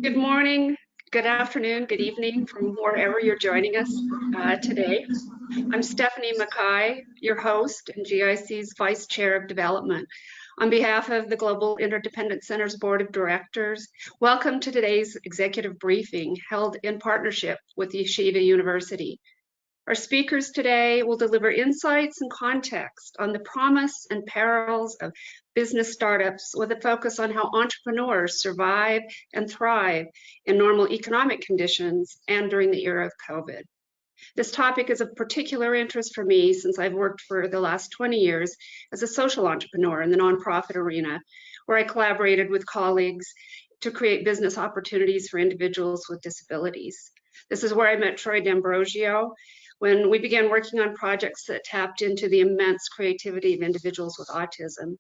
Good morning, good afternoon, good evening from wherever you're joining us today. I'm Stephanie Mackay, your host and GIC's Vice Chair of Development. On behalf of the Global Interdependent Center's Board of Directors, welcome to today's executive briefing held in partnership with Yeshiva University. Our speakers today will deliver insights and context on the promise and perils of business startups with a focus on how entrepreneurs survive and thrive in normal economic conditions and during the era of COVID. This topic is of particular interest for me since I've worked for the last 20 years as a social entrepreneur in the nonprofit arena, where I collaborated with colleagues to create business opportunities for individuals with disabilities. This is where I met Troy D'Ambrosio, when we began working on projects that tapped into the immense creativity of individuals with autism.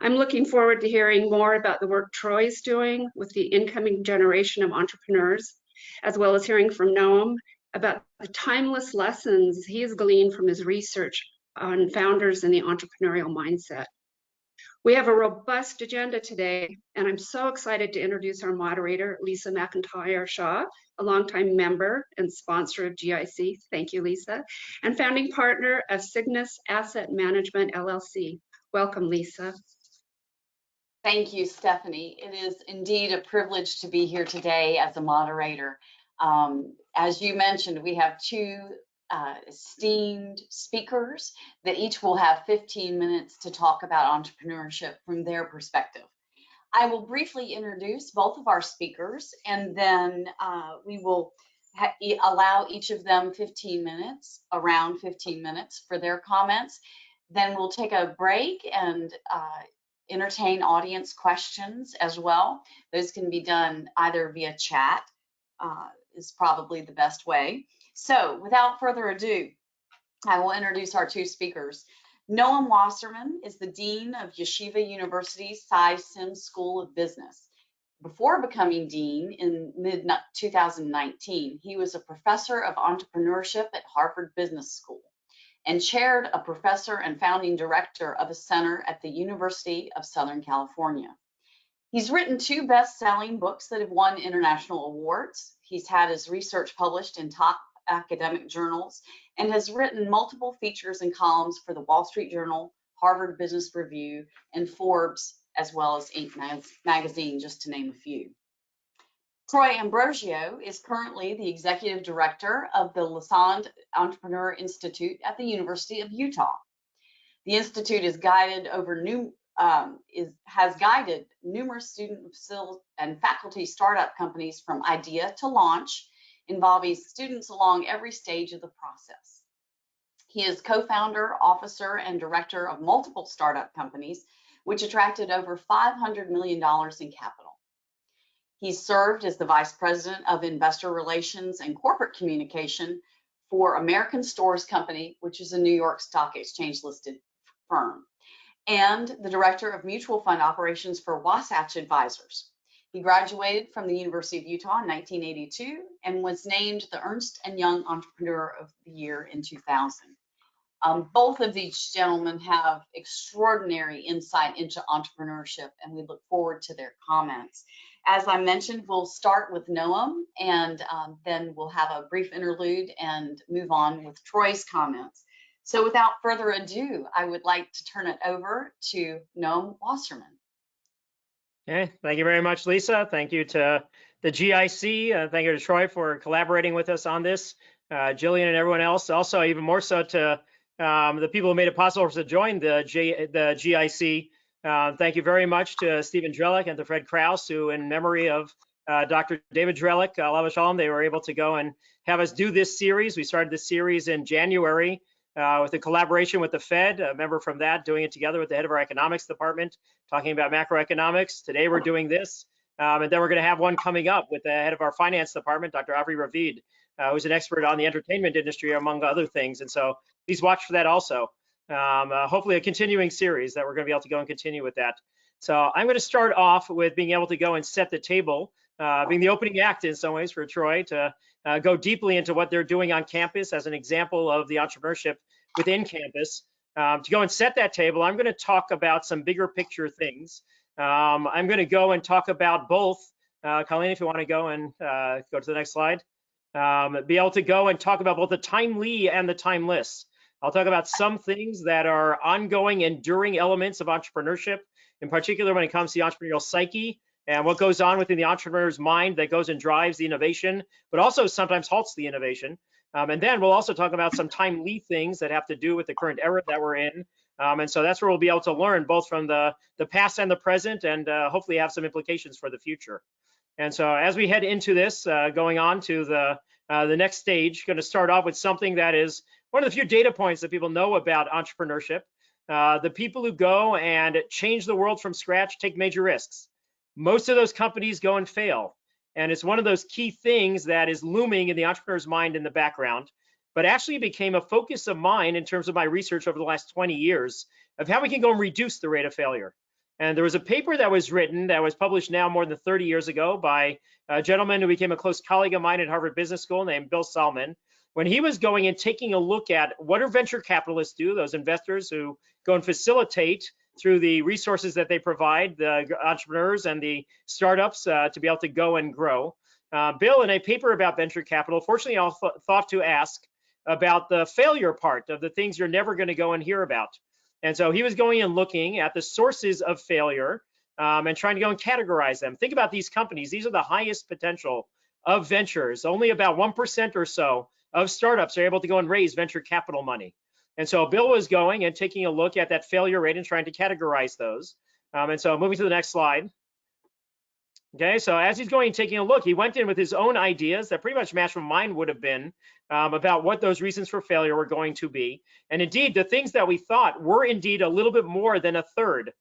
I'm looking forward to hearing more about the work Troy is doing with the incoming generation of entrepreneurs, as well as hearing from Noam about the timeless lessons he has gleaned from his research on founders and the entrepreneurial mindset. We have a robust agenda today, and I'm so excited to introduce our moderator, Lisa McIntire Shaw, a longtime member and sponsor of GIC. Thank you, Lisa, and founding partner of Cygnus Asset Management, LLC. Welcome, Lisa. Thank you, Stephanie. It is indeed a privilege to be here today as a moderator. As you mentioned, we have two esteemed speakers that each will have 15 minutes to talk about entrepreneurship from their perspective. I will briefly introduce both of our speakers, and then we will allow each of them 15 minutes, around 15 minutes for their comments. Then we'll take a break and entertain audience questions as well. Those can be done either via chat, is probably the best way. So without further ado, I will introduce our two speakers. Noam Wasserman is the Dean of Yeshiva University's Syms School of Business. Before becoming Dean in mid-2019, he was a professor of entrepreneurship at Harvard Business School and chaired a professor and founding director of a center at the University of Southern California. He's written two best-selling books that have won international awards. He's had his research published in top academic journals and has written multiple features and columns for the Wall Street Journal, Harvard Business Review, and Forbes, as well as Inc. magazine, just to name a few. Troy D'Ambrosio is currently the executive director of the Lassonde Entrepreneur Institute at the University of Utah. The institute has guided has guided numerous student and faculty startup companies from idea to launch, involving students along every stage of the process. He is co-founder, officer, and director of multiple startup companies, which attracted over $500 million in capital. He served as the vice president of investor relations and corporate communication for American Stores Company, which is a New York Stock Exchange listed firm, and the director of mutual fund operations for Wasatch Advisors. He graduated from the University of Utah in 1982 and was named the Ernst & Young Entrepreneur of the Year in 2000. Both of these gentlemen have extraordinary insight into entrepreneurship, and we look forward to their comments. As I mentioned, we'll start with Noam, and then we'll have a brief interlude and move on with Troy's comments. So without further ado, I would like to turn it over to Noam Wasserman. Okay, thank you very much, Lisa. Thank you to the GIC. Thank you to Troy for collaborating with us on this. Jillian and everyone else. Also, even more so to the people who made it possible for us to join the GIC. Thank you very much to Stephen Drellick and to Fred Krause, who, in memory of Dr. David Drellick, Alav Shalom, they were able to go and have us do this series. We started this series in January with a collaboration with the Fed, a member from that, doing it together with the head of our economics department, talking about macroeconomics. Today we're doing this, and then we're going to have one coming up with the head of our finance department, Dr. Avri Ravid, who's an expert on the entertainment industry, among other things. And so please watch for that also. Hopefully a continuing series that we're going to be able to go and continue with that. So I'm going to start off with being able to go and set the table, being the opening act in some ways for Troy to go deeply into what they're doing on campus as an example of the entrepreneurship within campus. To go and set that table, I'm going to talk about some bigger picture things I'm going to go and talk about both. Colleen, if you want to go and go to the next slide. Be able to go and talk about both the timely and the timeless. I'll talk about some things that are ongoing, enduring elements of entrepreneurship, in particular when it comes to the entrepreneurial psyche and what goes on within the entrepreneur's mind that goes and drives the innovation, but also sometimes halts the innovation. And then we'll also talk about some timely things that have to do with the current era that we're in. And so that's where we'll be able to learn both from the past and the present, and hopefully have some implications for the future. And so as we head into this, going on to the next stage, going to start off with something that is one of the few data points that people know about entrepreneurship. The people who go and change the world from scratch take major risks. Most of those companies go and fail. And it's one of those key things that is looming in the entrepreneur's mind in the background, but actually became a focus of mine in terms of my research over the last 20 years of how we can go and reduce the rate of failure. And there was a paper that was written that was published now more than 30 years ago by a gentleman who became a close colleague of mine at Harvard Business School named Bill Salmon, when he was going and taking a look at what do venture capitalists do, those investors who go and facilitate through the resources that they provide, the entrepreneurs and the startups to be able to go and grow. Bill, in a paper about venture capital, fortunately, I thought to ask about the failure part of the things you're never going to go and hear about. And so he was going and looking at the sources of failure and trying to go and categorize them. Think about these companies. These are the highest potential of ventures. Only about 1% or so of startups are able to go and raise venture capital money. And so Bill was going and taking a look at that failure rate and trying to categorize those. And so moving to the next slide. Okay, so as he's going and taking a look, he went in with his own ideas that pretty much matched what mine would have been about what those reasons for failure were going to be. And indeed, the things that we thought were indeed a little bit more than a third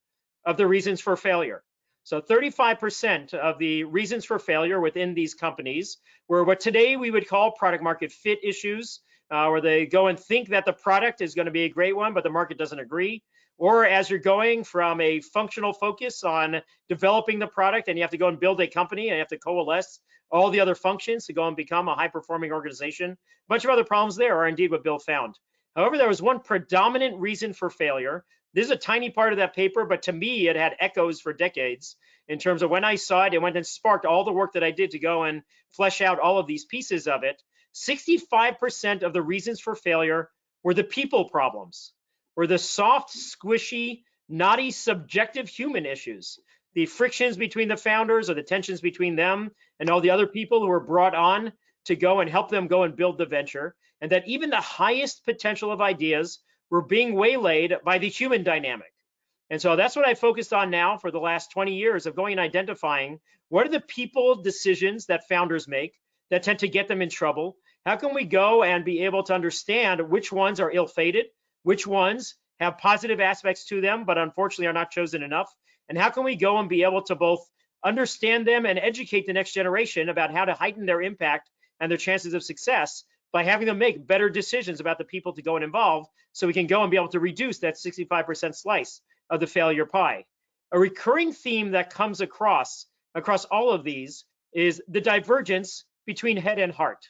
of the reasons for failure. So 35% of the reasons for failure within these companies were what today we would call product market fit issues, where they go and think that the product is going to be a great one, but the market doesn't agree. Or as you're going from a functional focus on developing the product and you have to go and build a company and you have to coalesce all the other functions to go and become a high-performing organization. A bunch of other problems there are indeed what Bill found. However, there was one predominant reason for failure. This is a tiny part of that paper, but to me, it had echoes for decades in terms of when I saw it, it went and sparked all the work that I did to go and flesh out all of these pieces of it. 65% of the reasons for failure were the people problems, were the soft, squishy, knotty, subjective human issues, the frictions between the founders or the tensions between them and all the other people who were brought on to go and help them go and build the venture, and that even the highest potential of ideas were being waylaid by the human dynamic. And so that's what I focused on now for the last 20 years of going and identifying what are the people decisions that founders make that tend to get them in trouble. How can we go and be able to understand which ones are ill-fated, which ones have positive aspects to them, but unfortunately are not chosen enough? And how can we go and be able to both understand them and educate the next generation about how to heighten their impact and their chances of success by having them make better decisions about the people to go and involve, so we can go and be able to reduce that 65% slice of the failure pie. A recurring theme that comes across all of these is the divergence between head and heart.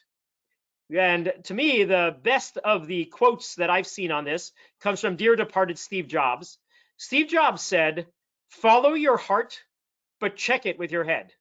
And to me, the best of the quotes that I've seen on this comes from dear departed Steve Jobs. Steve Jobs said, "Follow your heart, but check it with your head."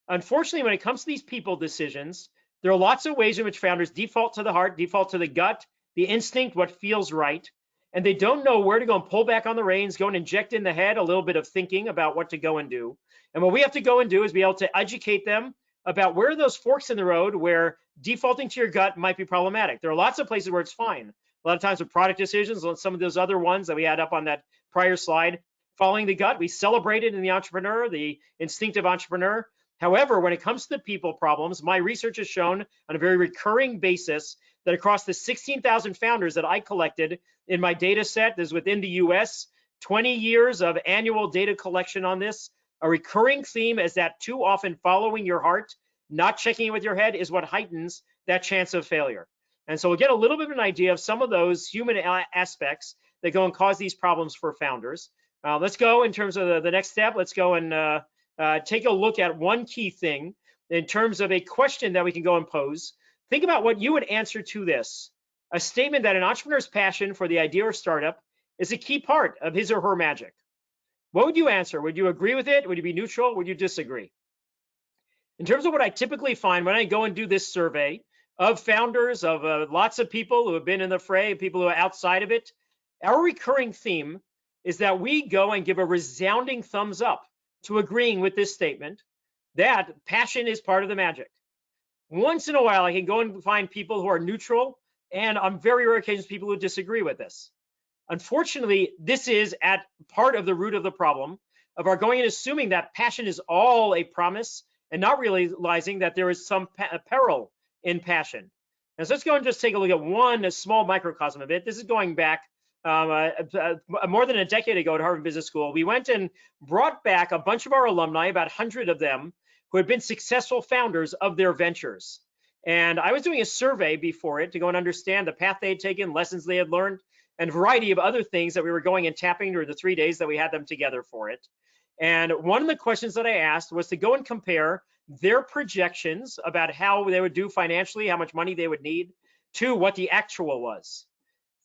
Unfortunately, when it comes to these people decisions, there are lots of ways in which founders default to the heart, default to the gut, the instinct, what feels right, and they don't know where to go and pull back on the reins, go and inject in the head a little bit of thinking about what to go and do. And what we have to go and do is be able to educate them about where are those forks in the road where defaulting to your gut might be problematic. There are lots of places where it's fine. A lot of times with product decisions, some of those other ones that we had up on that prior slide, following the gut, we celebrated in the entrepreneur, the instinctive entrepreneur. However, when it comes to the people problems, my research has shown on a very recurring basis that across the 16,000 founders that I collected in my data set, this is within the US, 20 years of annual data collection on this, a recurring theme is that too often following your heart, not checking it with your head, is what heightens that chance of failure. And so we'll get a little bit of an idea of some of those human aspects that go and cause these problems for founders. Let's go in terms of the next step. Let's go and take a look at one key thing in terms of a question that we can go and pose. Think about what you would answer to this. A statement that an entrepreneur's passion for the idea or startup is a key part of his or her magic. What would you answer? Would you agree with it? Would you be neutral? Would you disagree? In terms of what I typically find when I go and do this survey of founders, of lots of people who have been in the fray, people who are outside of it, our recurring theme is that we go and give a resounding thumbs up to agreeing with this statement that passion is part of the magic. Once in a while, I can go and find people who are neutral, and on very rare occasions, people who disagree with this. Unfortunately, this is at part of the root of the problem of our going and assuming that passion is all a promise and not realizing that there is some peril in passion. And so let's go and just take a look at a small microcosm of it. This is going back more than a decade ago at Harvard Business School. We went and brought back a bunch of our alumni, about 100 of them, who had been successful founders of their ventures. And I was doing a survey before it to go and understand the path they had taken, lessons they had learned, and a variety of other things that we were going and tapping during the 3 days that we had them together for it. And one of the questions that I asked was to go and compare their projections about how they would do financially, how much money they would need, to what the actual was.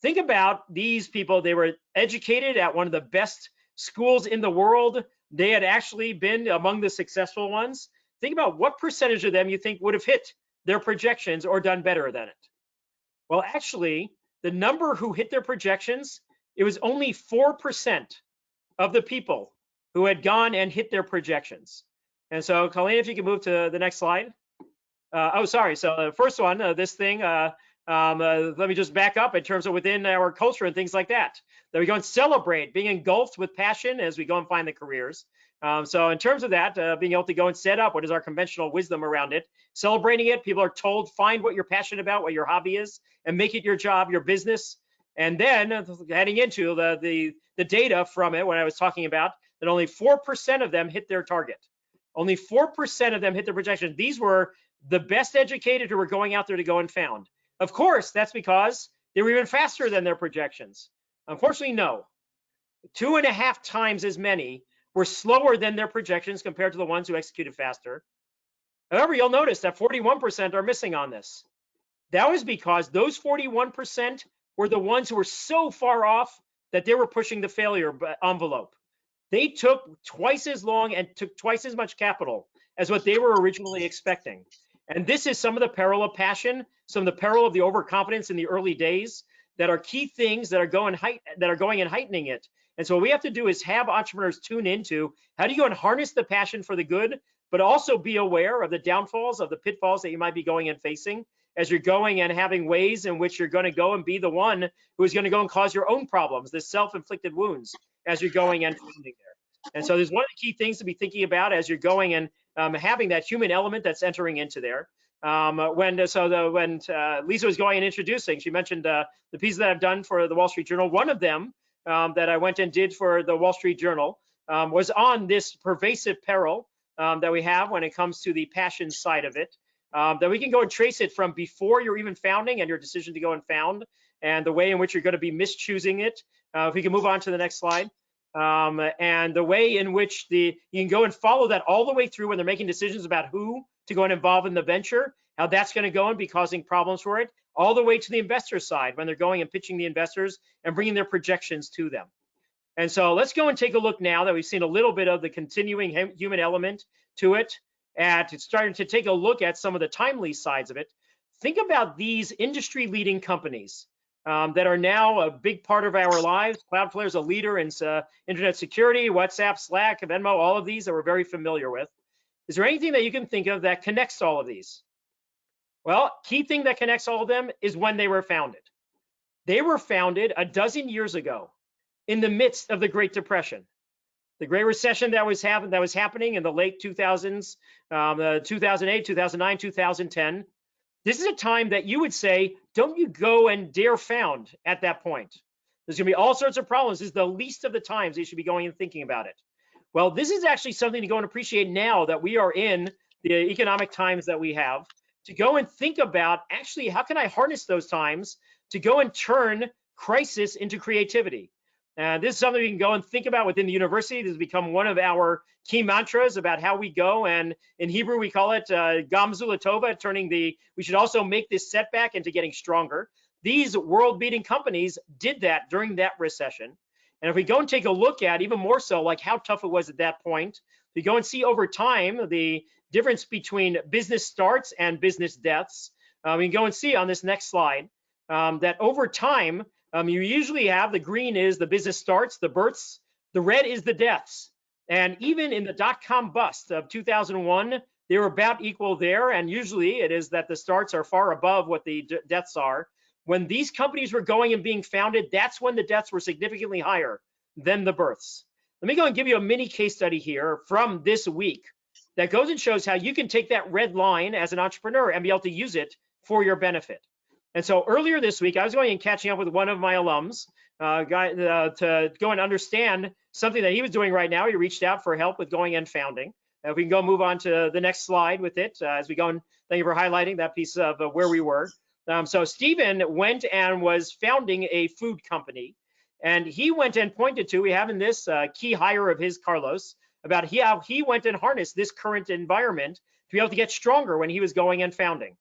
Think about these people. They were educated at one of the best schools in the world. They had actually been among the successful ones. Think about what percentage of them you think would have hit their projections or done better than it. Well, actually, the number who hit their projections, it was only 4% of the people who had gone and hit their projections. And so, Colleen, if you can move to the next slide. Oh, sorry. So the first one, this thing, let me just back up in terms of within our culture and things like that. That we go and celebrate being engulfed with passion as we go and find the careers. So in terms of that, being able to go and set up what is our conventional wisdom around it, celebrating it, people are told, find what you're passionate about, what your hobby is, and make it your job, your business. And then heading into the data from it, when I was talking about that only 4% of them hit their target. Only 4% of them hit their projection. These were the best educated who were going out there to go and found. Of course, that's because they were even faster than their projections. Unfortunately, no. 2.5 times as many were slower than their projections compared to the ones who executed faster. However, you'll notice that 41% are missing on this. That was because those 41% were the ones who were so far off that they were pushing the failure envelope. They took twice as long and took twice as much capital as what they were originally expecting. And this is some of the peril of passion, some of the peril of the overconfidence in the early days that are key things that are going and heightening it. And so what we have to do is have entrepreneurs tune into how do you go and harness the passion for the good, but also be aware of the downfalls, of the pitfalls that you might be going and facing as you're going and having ways in which you're going to go and be the one who is going to go and cause your own problems, the self-inflicted wounds as you're going and finding there. And so there's one of the key things to be thinking about as you're going and having that human element that's entering into there. When Lisa was going and introducing, she mentioned the pieces that I've done for the Wall Street Journal. One of them that I went and did for the Wall Street Journal was on this pervasive peril that we have when it comes to the passion side of it, that we can go and trace it from before you're even founding and your decision to go and found, and the way in which you're going to be mischoosing it. If we can move on to the next slide. And the way in which you can go and follow that all the way through when they're making decisions about who to go and involve in the venture, how that's going to go and be causing problems for it, all the way to the investor side when they're going and pitching the investors and bringing their projections to them. And so let's go and take a look now that we've seen a little bit of the continuing human element to it, at starting to take a look at some of the timely sides of it. Think about these industry leading companies that are now a big part of our lives. Cloudflare is a leader in internet security, WhatsApp, Slack, Venmo, all of these that we're very familiar with. Is there anything that you can think of that connects all of these? Well, key thing that connects all of them is when they were founded. They were founded a dozen years ago in the midst of the Great Depression. The Great Recession that was happening in the late 2000s, 2008, 2009, 2010. This is a time that you would say, don't you go and dare found at that point. There's going to be all sorts of problems. This is the least of the times you should be going and thinking about it. Well, this is actually something to go and appreciate now that we are in the economic times that we have, to go and think about, actually, how can I harness those times to go and turn crisis into creativity? This is something we can go and think about within the university. This has become one of our key mantras about how we go, and in Hebrew we call it Gamzu Latova, we should also make this setback into getting stronger. These world-beating companies did that during that recession. And if we go and take a look at even more so like how tough it was at that point, we go and see over time the difference between business starts and business deaths. We can go and see on this next slide that over time, you usually have the green is the business starts, the births, the red is the deaths. And even in the dot-com bust of 2001, they were about equal there. And usually it is that the starts are far above what the deaths are. When these companies were going and being founded, that's when the deaths were significantly higher than the births. Let me go and give you a mini case study here from this week that goes and shows how you can take that red line as an entrepreneur and be able to use it for your benefit. And so earlier this week, I was going and catching up with one of my alums to go and understand something that he was doing right now. He reached out for help with going and founding. If we can go move on to the next slide with it as we go, and thank you for highlighting that piece of where we were. So Stephen went and was founding a food company, and he went and pointed to, we have in this key hire of his, Carlos, about how he went and harnessed this current environment to be able to get stronger when he was going and founding.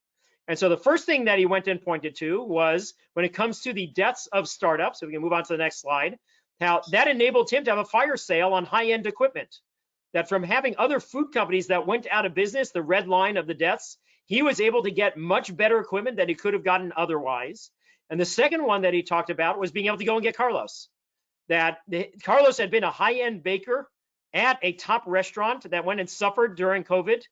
And so the first thing that he went and pointed to was when it comes to the deaths of startups, so we can move on to the next slide, how that enabled him to have a fire sale on high-end equipment. That from having other food companies that went out of business, the red line of the deaths, he was able to get much better equipment than he could have gotten otherwise. And the second one that he talked about was being able to go and get Carlos. That Carlos had been a high-end baker at a top restaurant that went and suffered during COVID,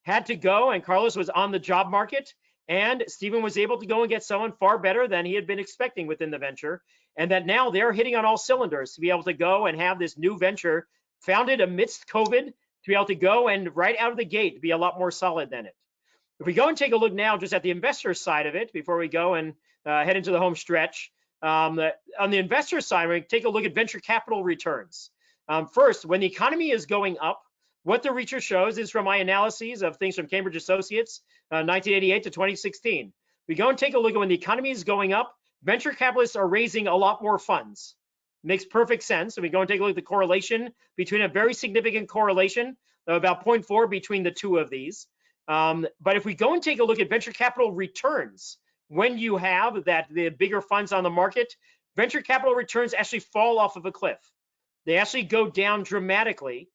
had to go, and Carlos was on the job market, and Stephen was able to go and get someone far better than he had been expecting within the venture, and that now they're hitting on all cylinders to be able to go and have this new venture founded amidst COVID, to be able to go and right out of the gate be a lot more solid than it. If we go and take a look now just at the investor side of it, before we go and head into the home stretch, on the investor side, we take a look at venture capital returns. First, when the economy is going up, what the research shows is from my analyses of things from Cambridge Associates, 1988 to 2016. We go and take a look at when the economy is going up, venture capitalists are raising a lot more funds. Makes perfect sense. So we go and take a look at the correlation between a very significant correlation of about 0.4 between the two of these. But if we go and take a look at venture capital returns, when you have that the bigger funds on the market, venture capital returns actually fall off of a cliff. They actually go down dramatically.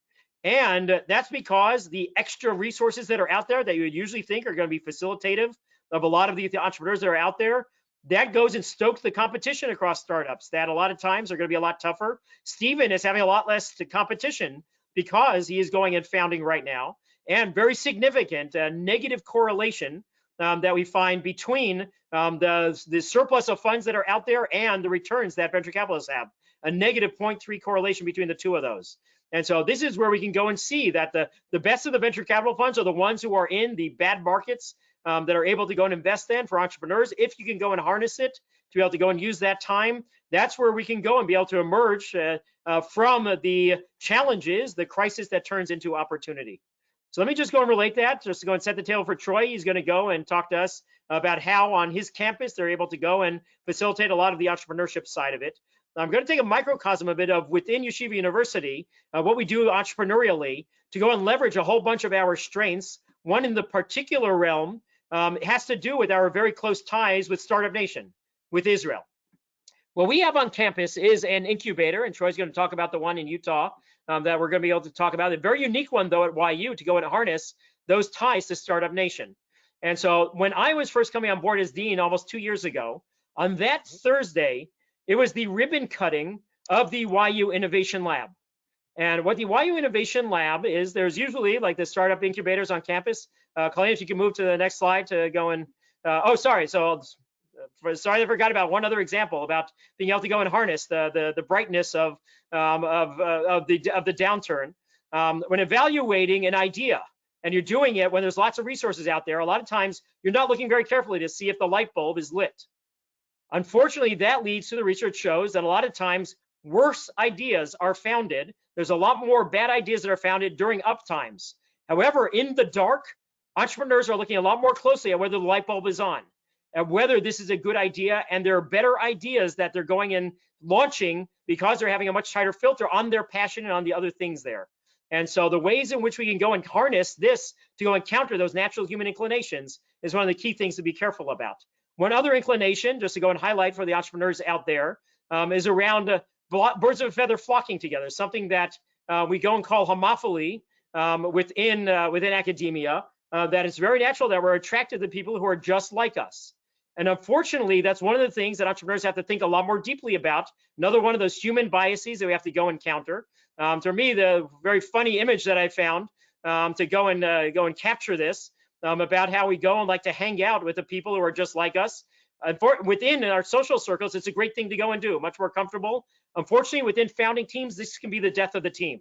And that's because the extra resources that are out there that you would usually think are going to be facilitative of a lot of the entrepreneurs that are out there, that goes and stokes the competition across startups that a lot of times are going to be a lot tougher. Stephen is having a lot less competition because he is going and founding right now, and very significant negative correlation that we find between the surplus of funds that are out there and the returns that venture capitalists have, a negative 0.3 correlation between the two of those. And so this is where we can go and see that the best of the venture capital funds are the ones who are in the bad markets that are able to go and invest in for entrepreneurs. If you can go and harness it to be able to go and use that time, that's where we can go and be able to emerge from the challenges, the crisis that turns into opportunity. So let me just go and relate that, just to go and set the table for Troy. He's going to go and talk to us about how on his campus they're able to go and facilitate a lot of the entrepreneurship side of it. I'm going to take a microcosm a bit of within Yeshiva University, what we do entrepreneurially to go and leverage a whole bunch of our strengths. One in the particular realm has to do with our very close ties with Startup Nation, with Israel. What we have on campus is an incubator, and Troy's going to talk about the one in Utah that we're going to be able to talk about. A very unique one, though, at YU to go and harness those ties to Startup Nation. And so when I was first coming on board as dean almost 2 years ago, on that Thursday, it was the ribbon cutting of the YU Innovation Lab. And what the YU Innovation Lab is, there's usually like the startup incubators on campus. Colleen, if you can move to the next slide to go and, oh, sorry. So sorry, I forgot about one other example about being able to go and harness the brightness of the downturn. When evaluating an idea and you're doing it when there's lots of resources out there, a lot of times you're not looking very carefully to see if the light bulb is lit. Unfortunately, that leads to the research shows that a lot of times worse ideas are founded. There's a lot more bad ideas that are founded during up times. However, in the dark, entrepreneurs are looking a lot more closely at whether the light bulb is on and whether this is a good idea. And there are better ideas that they're going and launching because they're having a much tighter filter on their passion and on the other things there. And so the ways in which we can go and harness this to go and counter those natural human inclinations is one of the key things to be careful about. One other inclination, just to go and highlight for the entrepreneurs out there, is around birds of a feather flocking together, something that we go and call homophily within academia, that it's very natural that we're attracted to people who are just like us. And unfortunately, that's one of the things that entrepreneurs have to think a lot more deeply about. Another one of those human biases that we have to go and counter. For me, the very funny image that I found to go and capture this about how we go and like to hang out with the people who are just like us. Within our social circles, it's a great thing to go and do, much more comfortable. Unfortunately, within founding teams, this can be the death of the team.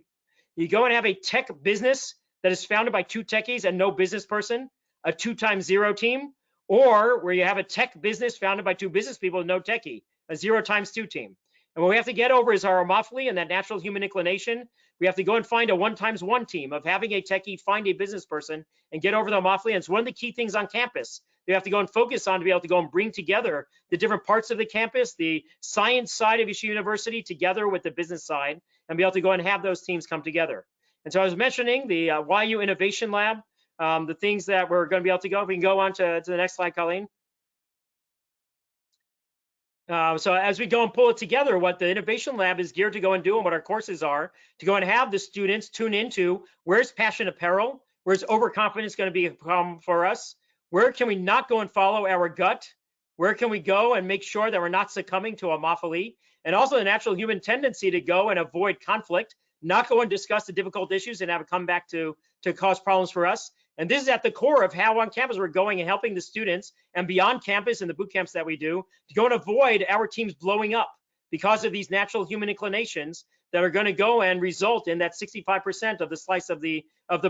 You go and have a tech business that is founded by 2 techies and no business person, a 2x0 team, or where you have a tech business founded by 2 business people and no techie, a 0x2 team. And what we have to get over is our homophily and that natural human inclination. We have to go and find a 1x1 team of having a techie find a business person and get over the homophily. And it's one of the key things on campus you have to go and focus on to be able to go and bring together the different parts of the campus, the science side of Yeshiva University together with the business side, and be able to go and have those teams come together. And so I was mentioning the YU Innovation Lab, the things that we're going to be able to go. We can go on to the next slide, Colleen. So as we go and pull it together, what the Innovation Lab is geared to go and do and what our courses are, to go and have the students tune into where's passion apparel, where's overconfidence going to become for us, where can we not go and follow our gut, where can we go and make sure that we're not succumbing to homophily, and also the natural human tendency to go and avoid conflict, not go and discuss the difficult issues and have it come back to cause problems for us. And this is at the core of how on campus we're going and helping the students and beyond campus and the boot camps that we do to go and avoid our teams blowing up because of these natural human inclinations that are going to go and result in that 65% of the slice of the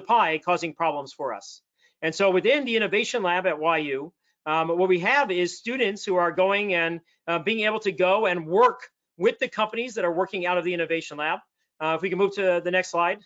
pie causing problems for us. And so within the Innovation Lab at YU, what we have is students who are going and being able to go and work with the companies that are working out of the Innovation Lab. If we can move to the next slide.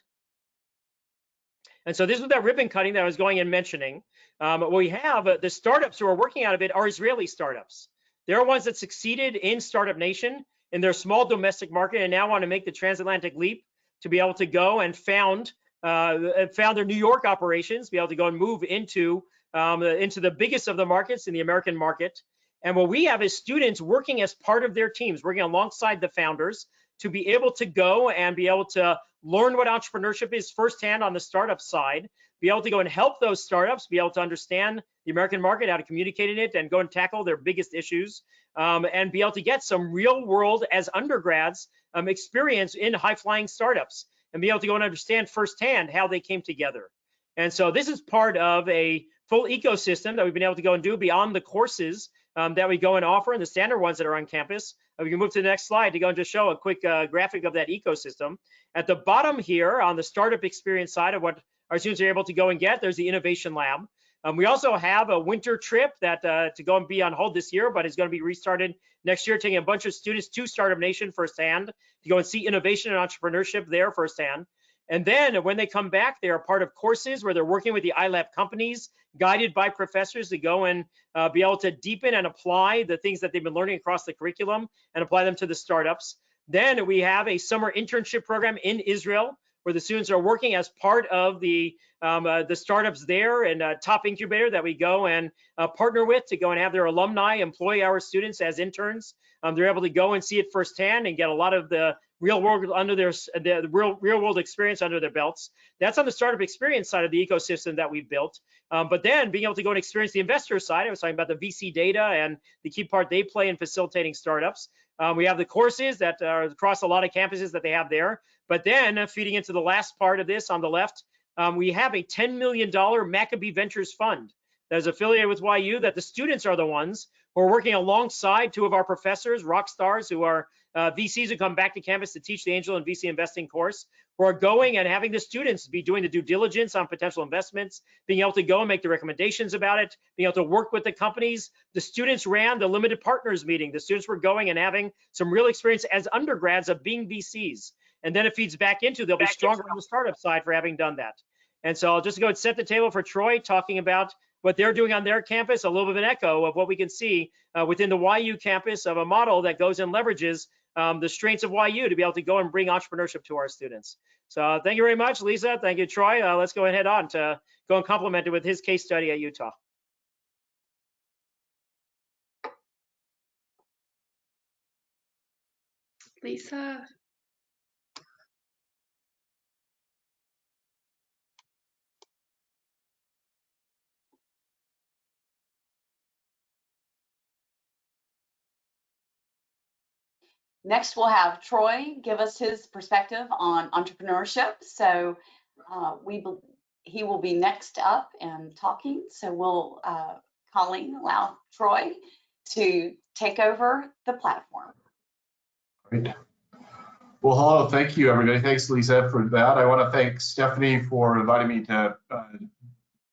And so this was that ribbon cutting that I was going and mentioning. What we have, the startups who are working out of it are Israeli startups. They're ones that succeeded in Startup Nation in their small domestic market and now want to make the transatlantic leap to be able to go and found their New York operations, be able to go and move into the biggest of the markets in the American market. And what we have is students working as part of their teams, working alongside the founders to be able to go and be able to learn what entrepreneurship is firsthand on the startup side, be able to go and help those startups, be able to understand the American market, how to communicate in it, and go and tackle their biggest issues, and be able to get some real world as undergrads experience in high-flying startups, and be able to go and understand firsthand how they came together. And so this is part of a full ecosystem that we've been able to go and do beyond the courses that we go and offer and the standard ones that are on campus. We can move to the next slide to go and just show a quick graphic of that ecosystem. At the bottom here on the startup experience side of what our students are able to go and get, there's the Innovation Lab. We also have a winter trip that to go and be on hold this year, but is going to be restarted next year, taking a bunch of students to Startup Nation firsthand to go and see innovation and entrepreneurship there firsthand. And then when they come back, they are part of courses where they're working with the iLab companies, guided by professors to go and be able to deepen and apply the things that they've been learning across the curriculum and apply them to the startups. Then we have a summer internship program in Israel where the students are working as part of the startups there and a top incubator that we go and partner with to go and have their alumni employ our students as interns. They're able to go and see it firsthand and get a lot of the real world under the real world experience under their belts. That's on the startup experience side of the ecosystem that we've built. But then being able to go and experience the investor side, I was talking about the VC data and the key part they play in facilitating startups. We have the courses that are across a lot of campuses that they have there. But then feeding into the last part of this on the left, we have a $10 million Mackay Ventures fund that is affiliated with YU, that the students are the ones who are working alongside 2 of our professors, rock stars, who are VCs who come back to campus to teach the angel and VC investing course, who are going and having the students be doing the due diligence on potential investments, being able to go and make the recommendations about it, being able to work with the companies. The students ran the limited partners meeting. The students were going and having some real experience as undergrads of being VCs. And then it feeds back into, they'll be stronger on the startup side for having done that. And so I'll just go and set the table for Troy, talking about what they're doing on their campus, a little bit of an echo of what we can see within the YU campus of a model that goes and leverages the strengths of YU to be able to go and bring entrepreneurship to our students. So thank you very much, Lisa. Thank you, Troy. Let's go ahead on to go and complement it with his case study at Utah. Lisa. Next, we'll have Troy give us his perspective on entrepreneurship. So he will be next up and talking. So we'll, Colleen, allow Troy to take over the platform. Great. Well, hello. Thank you, everybody. Thanks, Lisa, for that. I want to thank Stephanie for inviting me to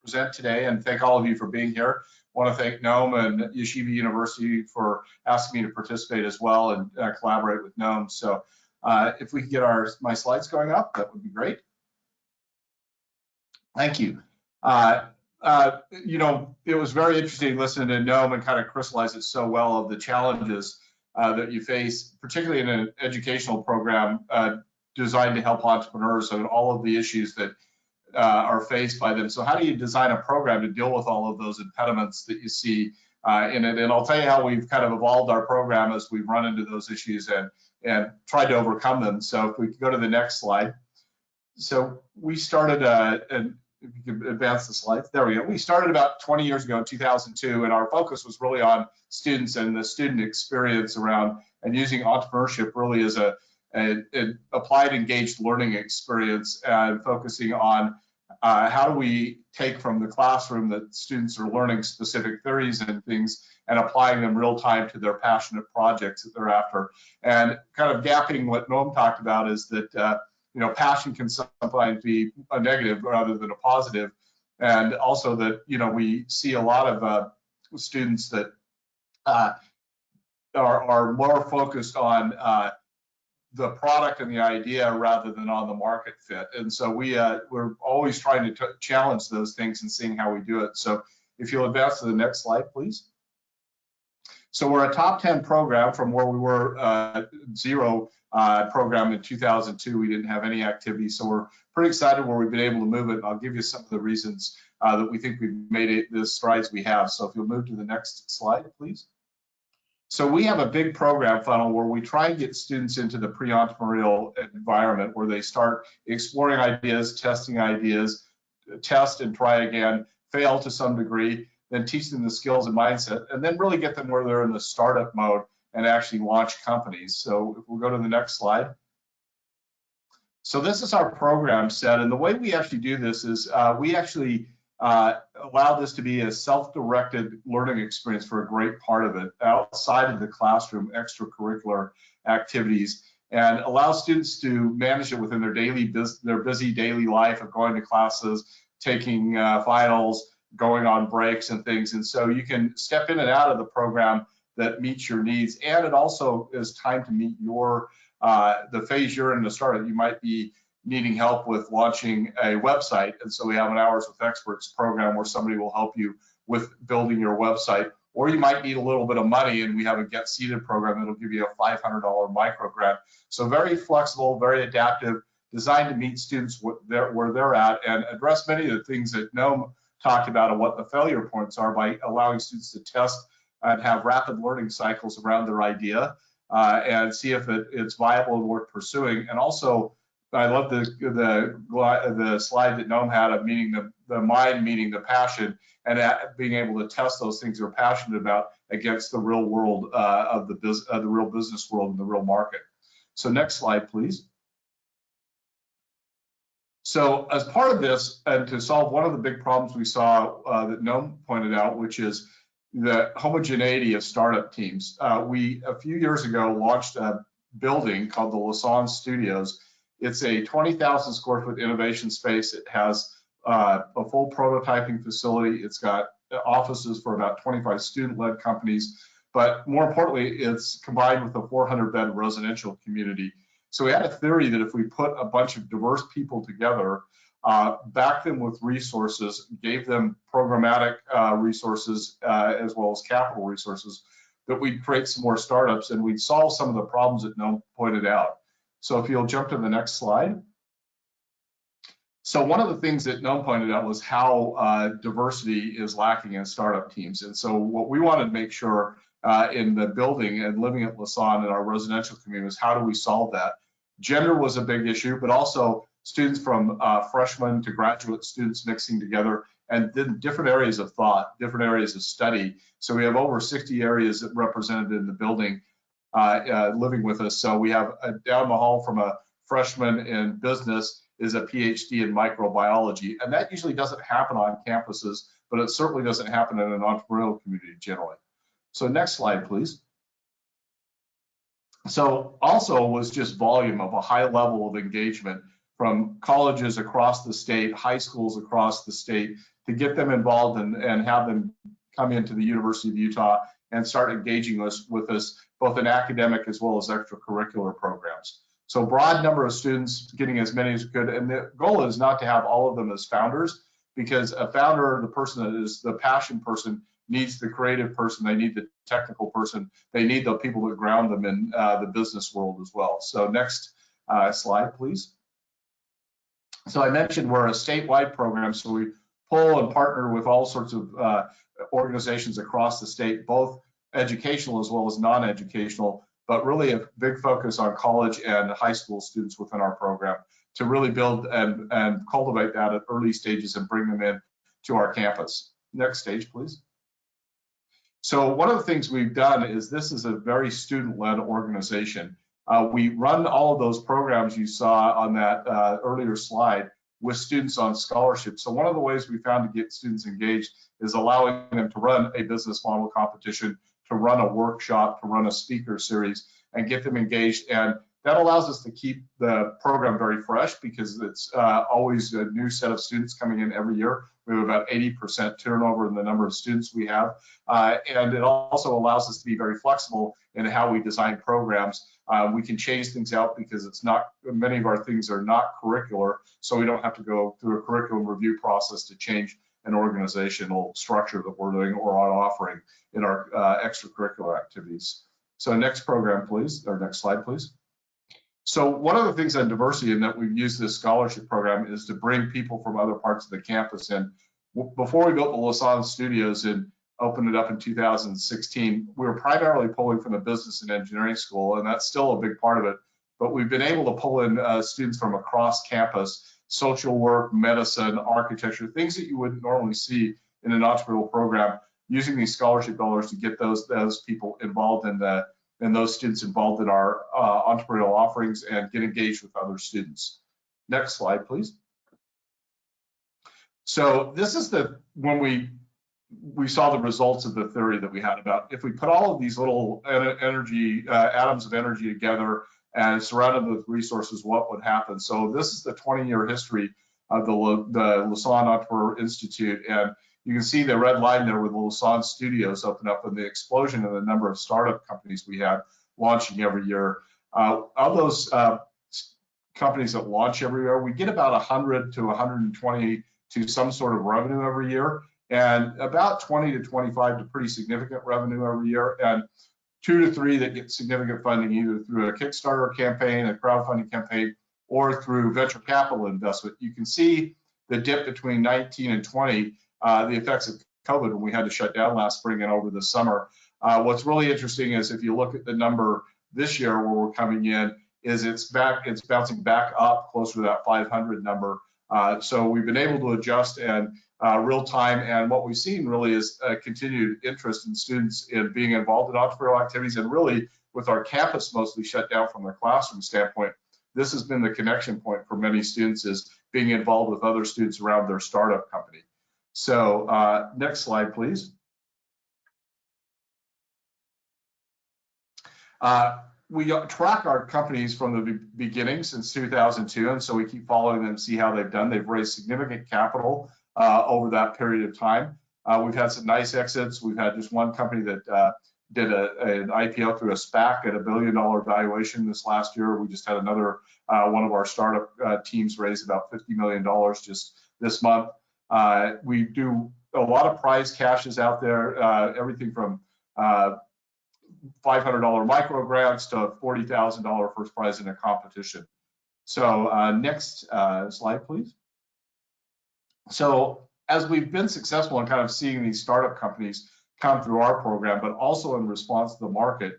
present today, and thank all of you for being here. I want to thank Noam and Yeshiva University for asking me to participate as well and collaborate with Noam. So if we could get my slides going up, that would be great. Thank you. You know, it was very interesting listening to Noam and kind of crystallize it so well of the challenges that you face, particularly in an educational program designed to help entrepreneurs and all of the issues that are faced by them. So how do you design a program to deal with all of those impediments that you see in it? And I'll tell you how we've kind of evolved our program as we've run into those issues and tried to overcome them. So if we could go to the next slide. So we started, and if you could advance the slides, there we go. We started about 20 years ago in 2002, and our focus was really on students and the student experience around and using entrepreneurship really as an applied engaged learning experience and focusing on how do we take from the classroom that students are learning specific theories and things and applying them real time to their passionate projects that they're after. And kind of gapping what Noam talked about is that you know, passion can sometimes be a negative rather than a positive. And also that, you know, we see a lot of students that are more focused on the product and the idea rather than on the market fit. And so we're always trying to challenge those things and seeing how we do it. So if you'll advance to the next slide, please. So we're a top 10 program from where we were zero program in 2002. We didn't have any activity. So we're pretty excited where we've been able to move it. I'll give you some of the reasons that we think we've made the strides we have. So if you'll move to the next slide, please. So we have a big program funnel where we try and get students into the pre-entrepreneurial environment where they start exploring ideas, testing ideas, test and try again, fail to some degree, then teach them the skills and mindset, and then really get them where they're in the startup mode and actually launch companies. So if we'll go to the next slide. So this is our program set, and the way we actually do this is we actually allow this to be a self-directed learning experience for a great part of it, outside of the classroom, extracurricular activities, and allow students to manage it within their busy daily life of going to classes, taking finals, going on breaks and things. And so you can step in and out of the program that meets your needs, and it also is time to meet your the phase you're in to start. You might be needing help with launching a website, and so we have an Hours with Experts program where somebody will help you with building your website. Or you might need a little bit of money, and we have a Get Seated program that'll give you a $500 micro grant. So very flexible, very adaptive, designed to meet students where they're at and address many of the things that Noam talked about and what the failure points are by allowing students to test and have rapid learning cycles around their idea and see if it's viable and worth pursuing. And also, I love the slide that Noam had of meeting the mind, meeting the passion, and being able to test those things they're passionate about against the real world of the real business world and the real market. So next slide, please. So as part of this, and to solve one of the big problems we saw that Noam pointed out, which is the homogeneity of startup teams. We, a few years ago, launched a building called the Lassonde Studios. It's a 20,000 square foot innovation space. It has a full prototyping facility. It's got offices for about 25 student-led companies, but more importantly, it's combined with a 400-bed residential community. So we had a theory that if we put a bunch of diverse people together, backed them with resources, gave them programmatic resources as well as capital resources, that we'd create some more startups and we'd solve some of the problems that Noam pointed out. So if you'll jump to the next slide. So one of the things that Noam pointed out was how diversity is lacking in startup teams. And so what we wanted to make sure in the building and living at Lassonde in our residential community was how do we solve that? Gender was a big issue, but also students from freshmen to graduate students mixing together, and then different areas of thought, different areas of study. So we have over 60 areas represented in the building living with us. So we have down the hall from a freshman in business is a PhD in microbiology, and that usually doesn't happen on campuses, but it certainly doesn't happen in an entrepreneurial community generally. So next slide, please. So also was just volume of a high level of engagement from colleges across the state, high schools across the state, to get them involved and have them come into the University of Utah and start engaging with us both in academic as well as extracurricular programs. So broad number of students, getting as many as we could. And the goal is not to have all of them as founders, because a founder, the person that is the passion person, needs the creative person, they need the technical person, they need the people that ground them in the business world as well. So next slide, please. So I mentioned we're a statewide program, so we pull and partner with all sorts of organizations across the state, both educational as well as non-educational, but really a big focus on college and high school students within our program to really build and cultivate that at early stages and bring them in to our campus. Next stage, please. So one of the things we've done is this is a very student-led organization. We run all of those programs you saw on that earlier slide with students on scholarship. So one of the ways we found to get students engaged is allowing them to run a business model competition, to run a workshop, to run a speaker series, and get them engaged. And that allows us to keep the program very fresh, because it's always a new set of students coming in every year. We have about 80% turnover in the number of students we have. And it also allows us to be very flexible in how we design programs. We can change things out because it's not, many of our things are not curricular, so we don't have to go through a curriculum review process to change an organizational structure that we're doing or on offering in our extracurricular activities. So next program, please, or next slide, please. So one of the things on diversity and that we've used this scholarship program is to bring people from other parts of the campus in. Before we built the Lassonde studios and opened it up in 2016, we were primarily pulling from the business and engineering school, and that's still a big part of it. But we've been able to pull in students from across campus, social work, medicine, architecture, things that you wouldn't normally see in an entrepreneurial program, using these scholarship dollars to get those people involved in and those students involved in our entrepreneurial offerings and get engaged with other students. Next slide, please. So this is when we saw the results of the theory that we had about if we put all of these little atoms of energy together and surrounded them with resources, what would happen? So this is the 20-year history of the Lassonde Entrepreneur Institute, and you can see the red line there with the Lassonde studios open up and the explosion in the number of startup companies we have launching every year. Of those companies that launch every year, we get about 100 to 120 to some sort of revenue every year, and about 20 to 25 to pretty significant revenue every year, and 2 to 3 that get significant funding either through a Kickstarter campaign, a crowdfunding campaign, or through venture capital investment. You can see the dip between 19 and 20, the effects of COVID when we had to shut down last spring and over the summer. What's really interesting is if you look at the number this year where we're coming in, is it's bouncing back up closer to that 500 number. So we've been able to adjust and real time, and what we've seen really is a continued interest in students in being involved in entrepreneurial activities, and really with our campus mostly shut down from the classroom standpoint, this has been the connection point for many students, is being involved with other students around their startup company. So next slide, please. We track our companies from the beginning since 2002, and so we keep following them, see how they've done. They've raised significant capital over that period of time. We've had some nice exits. We've had just one company that did an IPO through a SPAC at $1 billion valuation this last year. We just had another one of our startup teams raise about $50 million just this month. We do a lot of prize caches out there, everything from $500 micro grants to $40,000 first prize in a competition. So next slide, please. So as we've been successful in kind of seeing these startup companies come through our program, but also in response to the market,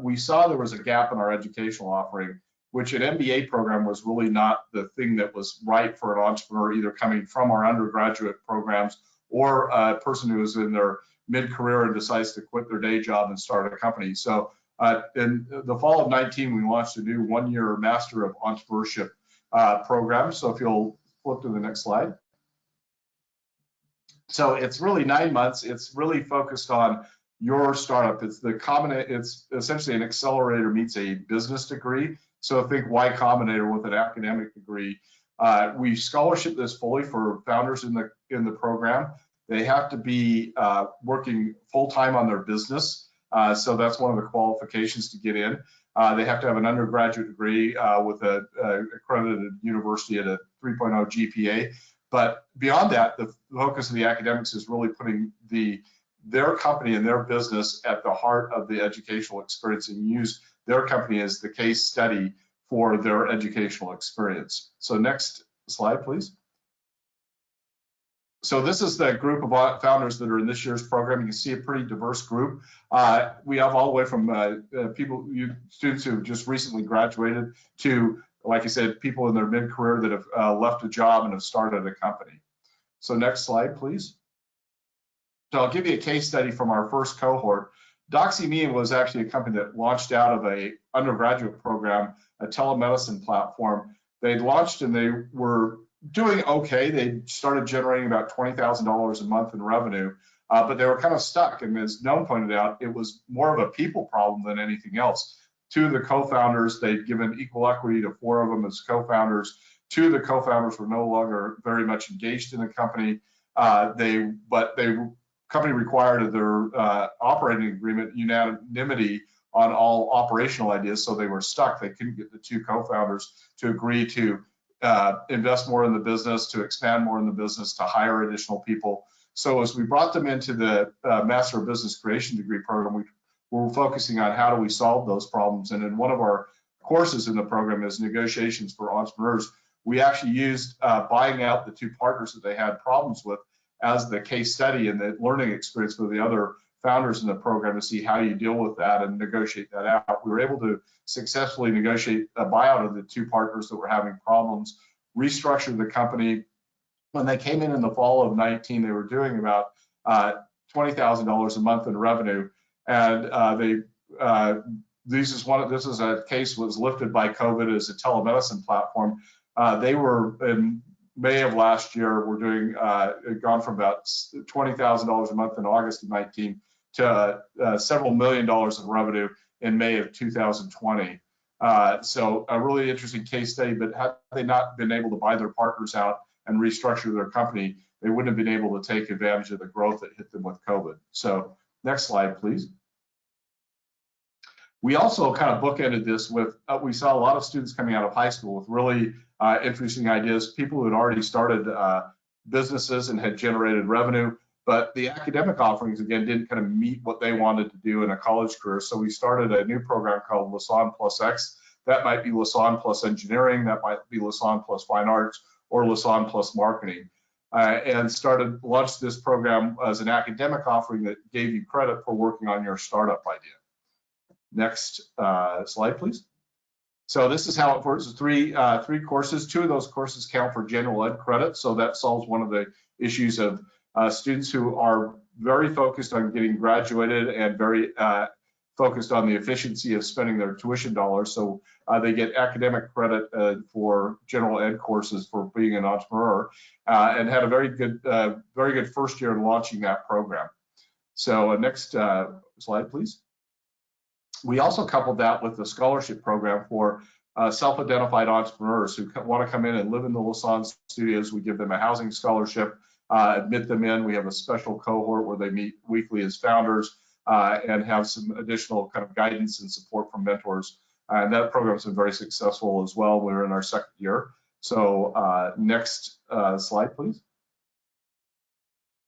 we saw there was a gap in our educational offering, which an MBA program was really not the thing that was right for an entrepreneur, either coming from our undergraduate programs or a person who is in their mid-career and decides to quit their day job and start a company. So in the fall of 19, we launched a new one-year Master of Entrepreneurship program. So if you'll flip to the next slide. So it's really 9 months. It's really focused on your startup. It's essentially an accelerator meets a business degree. So think Y Combinator with an academic degree. We scholarship this fully for founders in the program. They have to be working full-time on their business. So that's one of the qualifications to get in. They have to have an undergraduate degree with an accredited university at a 3.0 GPA. But beyond that, the focus of the academics is really putting their company and their business at the heart of the educational experience and use their company as the case study for their educational experience. So next slide, please. So this is the group of founders that are in this year's program. You can see a pretty diverse group. We have all the way from students who have just recently graduated to, like I said, people in their mid-career that have left a job and have started a company. So next slide, please. So I'll give you a case study from our first cohort. DoxyMe was actually a company that launched out of a undergraduate program, a telemedicine platform. They launched and they were doing okay. They started generating about $20,000 a month in revenue, but they were kind of stuck. And as Noam pointed out, it was more of a people problem than anything else. Two of the co-founders, they'd given equal equity to 4 of them as co-founders. 2 of the co-founders were no longer very much engaged in the company. The company required of their operating agreement unanimity on all operational ideas, so they were stuck. They couldn't get the 2 co-founders to agree to invest more in the business, to expand more in the business, to hire additional people. So as we brought them into the Master of Business Creation degree program, we're focusing on how do we solve those problems. And in one of our courses in the program is Negotiations for Entrepreneurs. We actually used buying out the 2 partners that they had problems with as the case study and the learning experience for the other founders in the program to see how you deal with that and negotiate that out. We were able to successfully negotiate a buyout of the 2 partners that were having problems, restructure the company. When they came in the fall of 19, they were doing about $20,000 a month in revenue. And this is a case was lifted by COVID as a telemedicine platform. They were in May of last year, we're doing gone from about $20,000 a month in August of 19 to several $1 million of revenue in May of 2020. So a really interesting case study, but had they not been able to buy their partners out and restructure their company, they wouldn't have been able to take advantage of the growth that hit them with COVID. So next slide, please. We also kind of bookended this with, we saw a lot of students coming out of high school with really interesting ideas, people who had already started businesses and had generated revenue, but the academic offerings, again, didn't kind of meet what they wanted to do in a college career. So we started a new program called Lassonde Plus X. That might be Lassonde Plus Engineering, that might be Lassonde Plus Fine Arts, or Lassonde Plus Marketing. And launched this program as an academic offering that gave you credit for working on your startup idea. Next slide, please. So this is how it works. Three courses. 2 of those courses count for general ed credit. So that solves one of the issues of students who are very focused on getting graduated and very focused on the efficiency of spending their tuition dollars. So they get academic credit for general ed courses for being an entrepreneur, and had a very good first year in launching that program. So next slide, please. We also coupled that with the scholarship program for self-identified entrepreneurs who want to come in and live in the Lassonde studios. We give them a housing scholarship, admit them in. We have a special cohort where they meet weekly as founders and have some additional kind of guidance and support from mentors. And that program has been very successful as well. We're in our 2nd year. So next slide, please.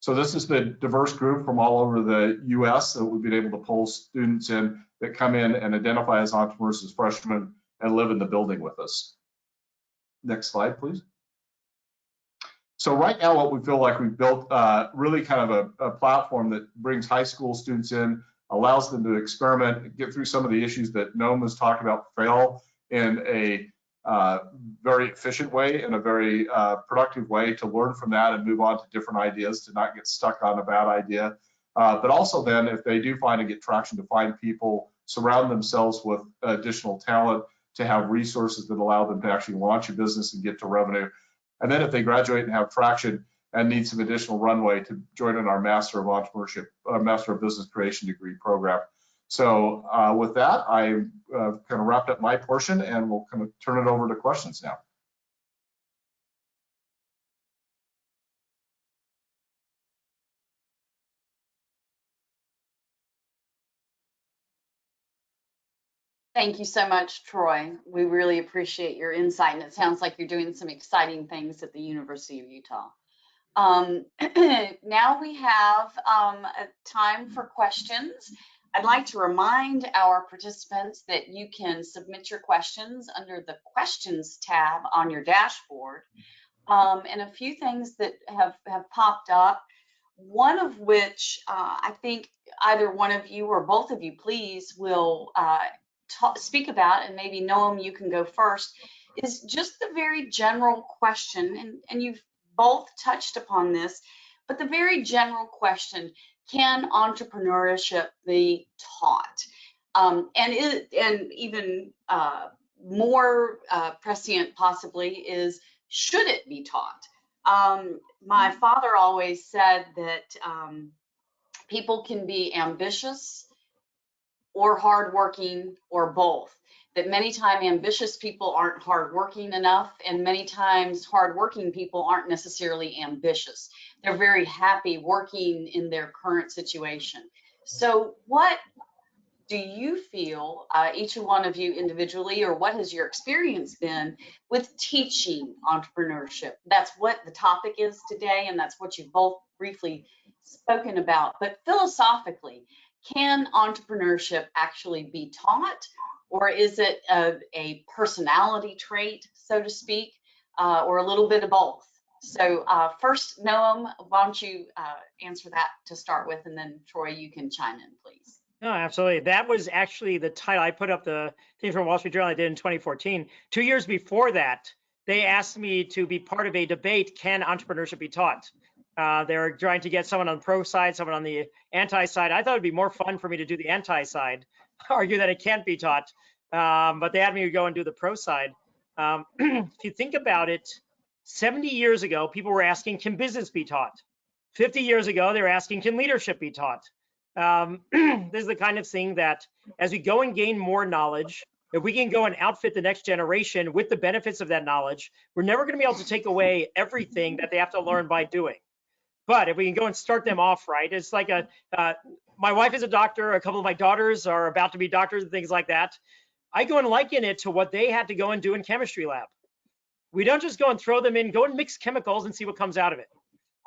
So this is the diverse group from all over the US that we've been able to pull students in that come in and identify as entrepreneurs as freshmen and live in the building with us. Next slide, please. So right now, what we feel like we've built really kind of a platform that brings high school students in, allows them to experiment, get through some of the issues that Noam was talking about, fail in a very efficient way, in a very productive way, to learn from that and move on to different ideas, to not get stuck on a bad idea. But also then, if they do find and get traction, to find people, surround themselves with additional talent, to have resources that allow them to actually launch a business and get to revenue. And then if they graduate and have traction and need some additional runway, to join in our Master of Entrepreneurship, Master of Business Creation degree program. So with that, I kind of wrapped up my portion, and we'll kind of turn it over to questions now. Thank you so much, Troy. We really appreciate your insight, and it sounds like you're doing some exciting things at the University of Utah. Now we have a time for questions. I'd like to remind our participants that you can submit your questions under the questions tab on your dashboard. And a few things that have popped up, one of which I think either one of you or both of you, please, will speak about, and maybe Noam, you can go first, is just the very general question, and you've both touched upon this, but the very general question: can entrepreneurship be taught? And even more prescient possibly is, should it be taught? My father always said that people can be ambitious or hardworking, or both. That many times ambitious people aren't hardworking enough, and many times hardworking people aren't necessarily ambitious. They're very happy working in their current situation. So what do you feel, each one of you individually, or what has your experience been with teaching entrepreneurship? That's what the topic is today, and that's what you've both briefly spoken about. But philosophically, can entrepreneurship actually be taught, or is it a personality trait, so to speak, or a little bit of both? So first, Noam, why don't you answer that to start with, and then Troy, you can chime in, please. No, absolutely. That was actually the title. I put up the thing from Wall Street Journal I did in 2014. 2 years before that, they asked me to be part of a debate, can entrepreneurship be taught? They're trying to get someone on the pro side, someone on the anti side. I thought it'd be more fun for me to do the anti side, argue that it can't be taught. But they had me go and do the pro side. If you think about it, 70 years ago, people were asking, can business be taught? 50 years ago, they were asking, can leadership be taught? This is the kind of thing that as we go and gain more knowledge, if we can go and outfit the next generation with the benefits of that knowledge, we're never going to be able to take away everything that they have to learn by doing. But if we can go and start them off right, it's like my wife is a doctor, a couple of my daughters are about to be doctors and things like that. I go and liken it to what they had to go and do in chemistry lab. We don't just go and throw them in, go and mix chemicals and see what comes out of it.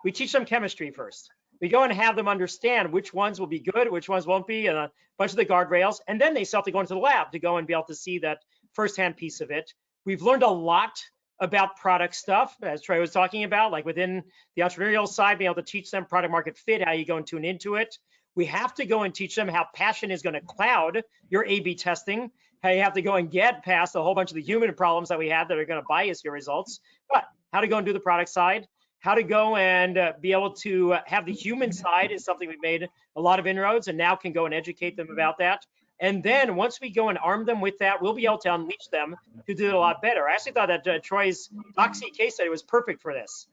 We teach them chemistry first. We go and have them understand which ones will be good, which ones won't be, and a bunch of the guardrails. And then they still have to go into the lab to go and be able to see that firsthand piece of it. We've learned a lot about product stuff, as Troy was talking about, like within the entrepreneurial side, being able to teach them product market fit, how you go and tune into it. We have to go and teach them how passion is going to cloud your A/B testing, how you have to go and get past a whole bunch of the human problems that we have that are going to bias your results, but how to go and do the product side, how to go and be able to have the human side is something we've made a lot of inroads and now can go and educate them about that. And then once we go and arm them with that, we'll be able to unleash them to do it a lot better. I actually thought that Troy's Doxy case study was perfect for this.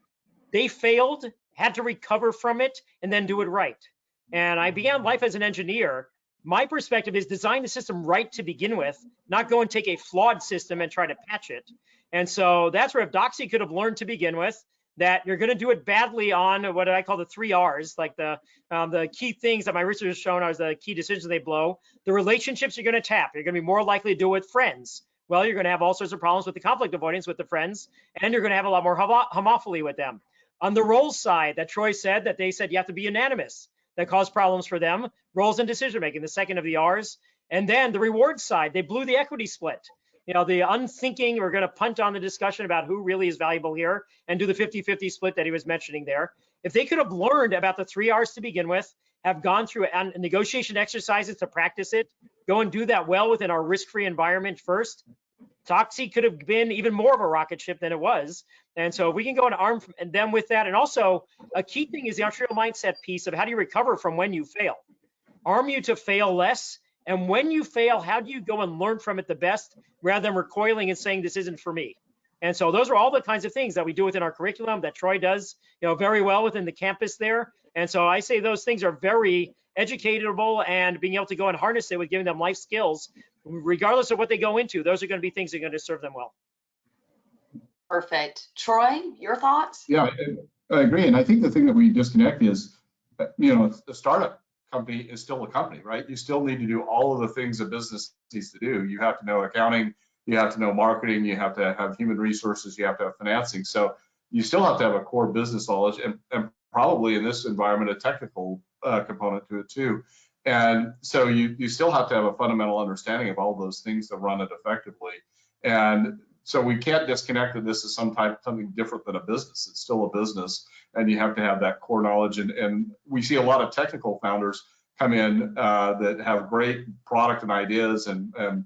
They failed, had to recover from it, and then do it right. And I began life as an engineer. My perspective is design the system right to begin with, not go and take a flawed system and try to patch it. And so that's where if Doxy could have learned to begin with, that you're going to do it badly on what I call the 3 R's, like the key things that my research has shown are the key decisions they blow. The relationships you're going to tap. You're going to be more likely to do it with friends. Well, you're going to have all sorts of problems with the conflict avoidance with the friends, and you're going to have a lot more homophily with them. On the roles side, that Troy said, that they said you have to be unanimous. That caused problems for them. Roles and decision making, the second of the R's. And then the reward side, they blew the equity split. the unthinking, we're going to punt on the discussion about who really is valuable here and do the 50-50 split that he was mentioning there. If they could have learned about the 3 R's to begin with, have gone through negotiation exercises to practice it, go and do that well within our risk-free environment first, Toxie could have been even more of a rocket ship than it was. And so we can go and arm them with that. And also a key thing is the entrepreneurial mindset piece of how do you recover from when you fail? Arm you to fail less. And when you fail, how do you go and learn from it the best rather than recoiling and saying this isn't for me? And so those are all the kinds of things that we do within our curriculum that Troy does, very well within the campus there. And so I say those things are very educatable, and being able to go and harness it with giving them life skills, regardless of what they go into, those are going to be things that are going to serve them well. Perfect. Troy, your thoughts? Yeah, I agree. And I think the thing that we disconnect is, the startup company is still a company, right? You still need to do all of the things a business needs to do. You have to know accounting, you have to know marketing, you have to have human resources, you have to have financing. So you still have to have a core business knowledge, and probably in this environment, a technical component to it too. And so you still have to have a fundamental understanding of all those things to run it effectively. And so we can't disconnect that this is something different than a business. It's still a business, and you have to have that core knowledge. And we see a lot of technical founders come in that have great product and ideas and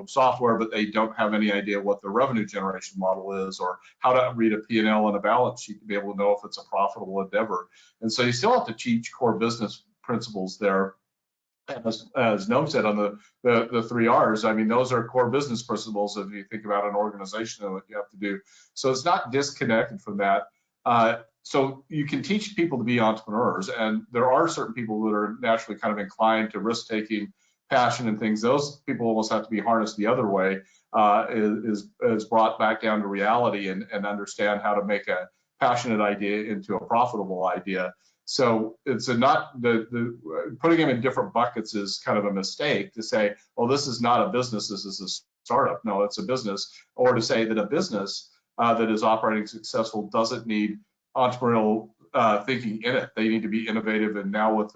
software, but they don't have any idea what the revenue generation model is, or how to read a P&L and a balance sheet to be able to know if it's a profitable endeavor. And so you still have to teach core business principles there. As Noam said on the 3 R's, I mean, those are core business principles if you think about an organization and what you have to do. So it's not disconnected from that. So you can teach people to be entrepreneurs, and there are certain people that are naturally kind of inclined to risk-taking, passion and things. Those people almost have to be harnessed the other way, is brought back down to reality and understand how to make a passionate idea into a profitable idea. So it's not putting them in different buckets is kind of a mistake to say, well, this is not a business, this is a startup. No, it's a business. Or to say that a business that is operating successful doesn't need entrepreneurial thinking in it. They need to be innovative. And now with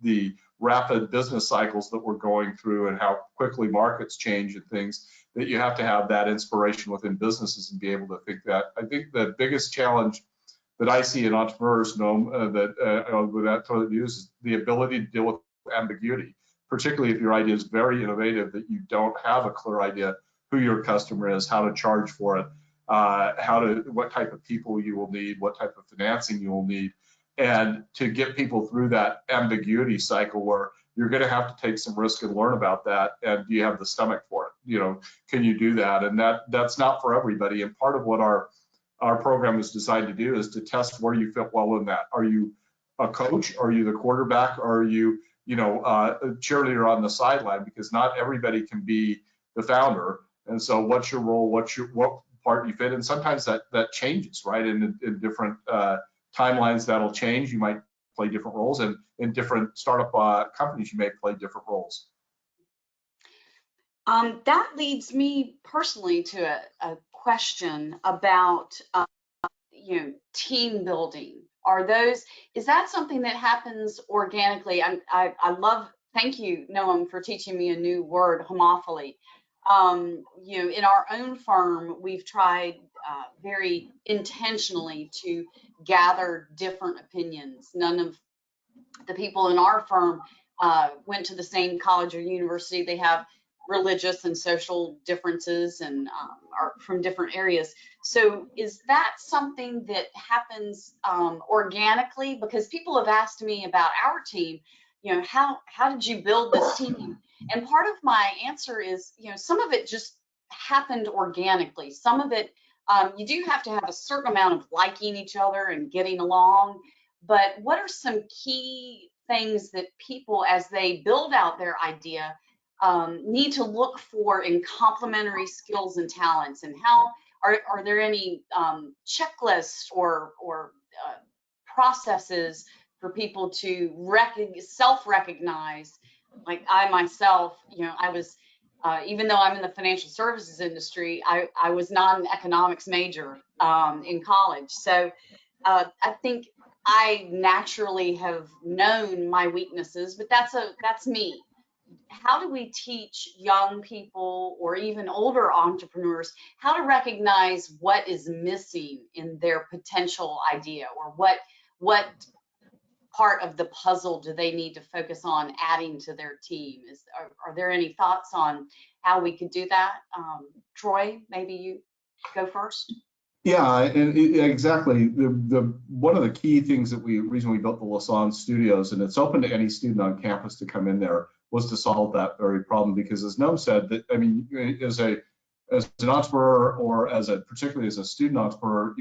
the rapid business cycles that we're going through and how quickly markets change and things, that you have to have that inspiration within businesses and be able to think that. I think the biggest challenge that I see in entrepreneurs, that is the ability to deal with ambiguity, particularly if your idea is very innovative, that you don't have a clear idea who your customer is, how to charge for it, what type of people you will need, what type of financing you will need, and to get people through that ambiguity cycle where you're going to have to take some risk and learn about that, and do you have the stomach for it? Can you do that? And that's not for everybody. And part of what our program is designed to do is to test where you fit well in that. Are you a coach? Are you the quarterback? Or are you, a cheerleader on the sideline? Because not everybody can be the founder. And so what's your role? What part you fit? And sometimes that changes, right? In different timelines, that'll change. You might play different roles, and in different startup companies, you may play different roles. That leads me personally to a question about team building. Is that something that happens organically? I love, thank you, Noam, for teaching me a new word, homophily. In our own firm, we've tried very intentionally to gather different opinions. None of the people in our firm went to the same college or university. They have religious and social differences and are from different areas. So is that something that happens organically? Because people have asked me about our team, how did you build this team? And part of my answer is, some of it just happened organically. Some of it, you do have to have a certain amount of liking each other and getting along. But what are some key things that people, as they build out their idea, need to look for in complementary skills and talents? And how are there any checklists or processes for people to self-recognize? Like I myself, I was, even though I'm in the financial services industry, I was not an economics major in college. So I think I naturally have known my weaknesses, but that's me. how do we teach young people or even older entrepreneurs how to recognize what is missing in their potential idea, or what part of the puzzle do they need to focus on adding to their team? Are there any thoughts on how we could do that? Troy, maybe you go first. Yeah, and exactly. The one of the key things that reason we built the Lassonde studios, and it's open to any student on campus to come in there, was to solve that very problem. Because as Noam said, that I mean, as an entrepreneur, or particularly as a student entrepreneur,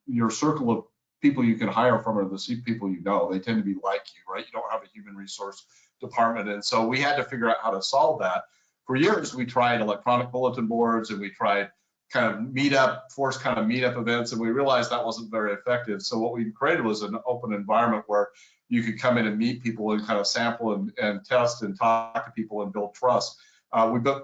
your circle of people you can hire from are the people you know. They tend to be like you, right? You don't have a human resource department, and so we had to figure out how to solve that. For years, we tried electronic bulletin boards, and we tried kind of forced kind of meetup events, and we realized that wasn't very effective. So what we created was an open environment where you could come in and meet people and kind of sample and test and talk to people and build trust.